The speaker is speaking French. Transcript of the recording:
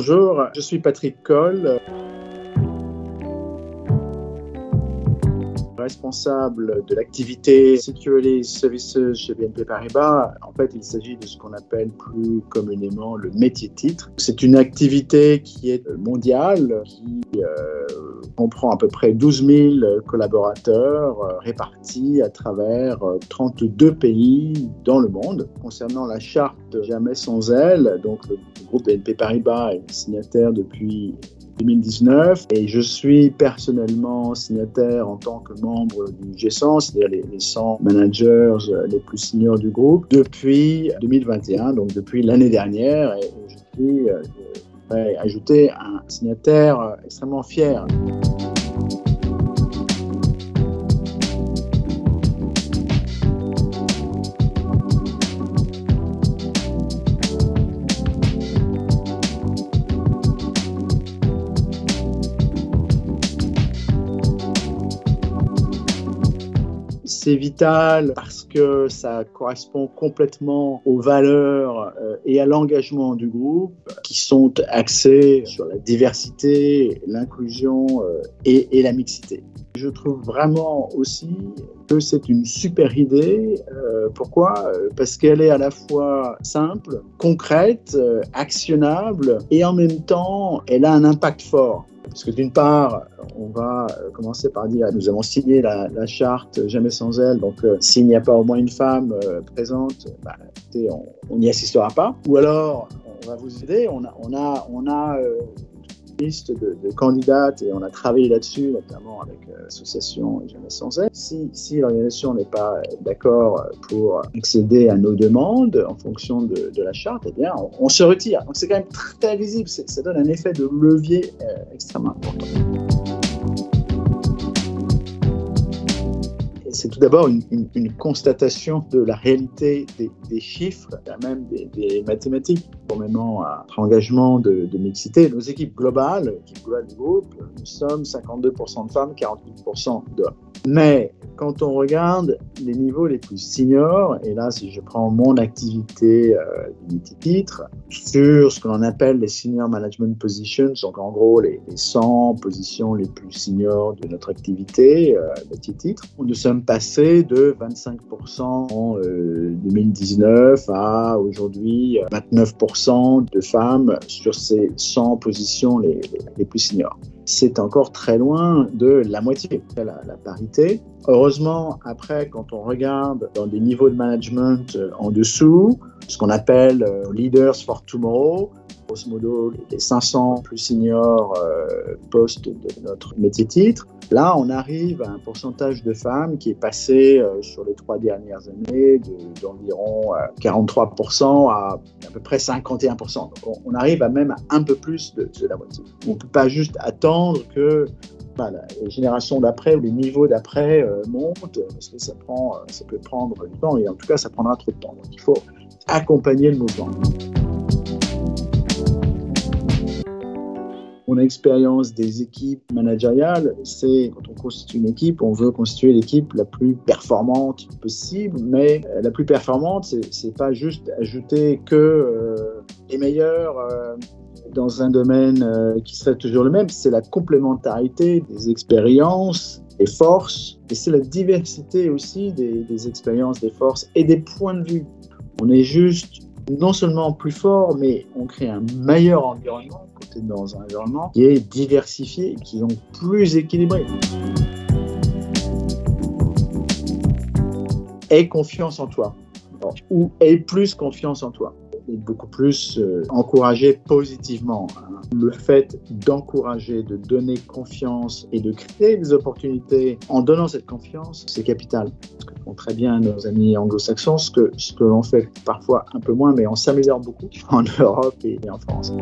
Bonjour, je suis Patrick Coll, responsable de l'activité Security Services chez BNP Paribas. En fait, il s'agit de ce qu'on appelle plus communément le métier titre. C'est une activité qui est mondiale, qui comprend à peu près 12 000 collaborateurs répartis à travers 32 pays dans le monde. Concernant la charte Jamais sans elle, donc le groupe BNP Paribas est signataire depuis 2019 et je suis personnellement signataire en tant que membre du G100, c'est-à-dire les 100 managers les plus seniors du groupe, depuis 2021, donc depuis l'année dernière, et je vais ajouter un signataire extrêmement fier. C'est vital parce que ça correspond complètement aux valeurs et à l'engagement du groupe qui sont axés sur la diversité, l'inclusion et la mixité. Je trouve vraiment aussi que c'est une super idée. Pourquoi ? Parce qu'elle est à la fois simple, concrète, actionnable et en même temps, elle a un impact fort. Parce que d'une part, on va commencer par dire nous avons signé la charte Jamais sans elle, donc s'il n'y a pas au moins une femme présente, on n'y assistera pas. Ou alors, on va vous aider, on a une liste de candidates et on a travaillé là-dessus, notamment avec l'association Jamais sans elle. Si l'organisation n'est pas d'accord pour accéder à nos demandes en fonction de la charte, eh bien, on se retire. Donc c'est quand même très visible, ça donne un effet de levier extrêmement important. C'est tout d'abord une constatation de la réalité des chiffres, même des mathématiques, conformément à notre engagement de mixité. Nos équipes globales du groupe, nous sommes 52% de femmes, 48% d'hommes. Mais quand on regarde les niveaux les plus seniors, et là si je prends mon activité du métier-titre, sur ce que l'on appelle les senior management positions, donc en gros les 100 positions les plus seniors de notre activité métier-titre, nous sommes passés de 25% en 2019 à aujourd'hui 29% de femmes sur ces 100 positions les plus seniors. C'est encore très loin de la moitié, la parité. Heureusement, après, quand on regarde dans des niveaux de management en dessous, ce qu'on appelle Leaders for Tomorrow, grosso modo les 500 plus seniors postes de notre métier-titre, là, on arrive à un pourcentage de femmes qui est passé sur les 3 dernières années d'environ 43% à peu près 51%. Donc, on arrive à même un peu plus de la moitié. On ne peut pas juste attendre que les générations d'après ou les niveaux d'après montent, parce que ça peut prendre du temps, et en tout cas, ça prendra trop de temps. Donc, il faut accompagner le mouvement. Mon expérience des équipes managériales, c'est quand on constitue une équipe, on veut constituer l'équipe la plus performante possible, mais la plus performante, c'est pas juste ajouter que les meilleurs dans un domaine qui serait toujours le même, c'est la complémentarité des expériences, des forces, et c'est la diversité aussi des expériences, des forces et des points de vue. On est juste non seulement plus fort, mais on crée un meilleur environnement, quand on est dans un environnement qui est diversifié, qui est plus équilibré. Aie confiance en toi, ou aie plus confiance en toi, et beaucoup plus encourager positivement. Le fait d'encourager, de donner confiance et de créer des opportunités en donnant cette confiance, c'est capital. Ce que font très bien nos amis anglo-saxons, ce que l'on fait parfois un peu moins, mais on s'améliore beaucoup en Europe et en France.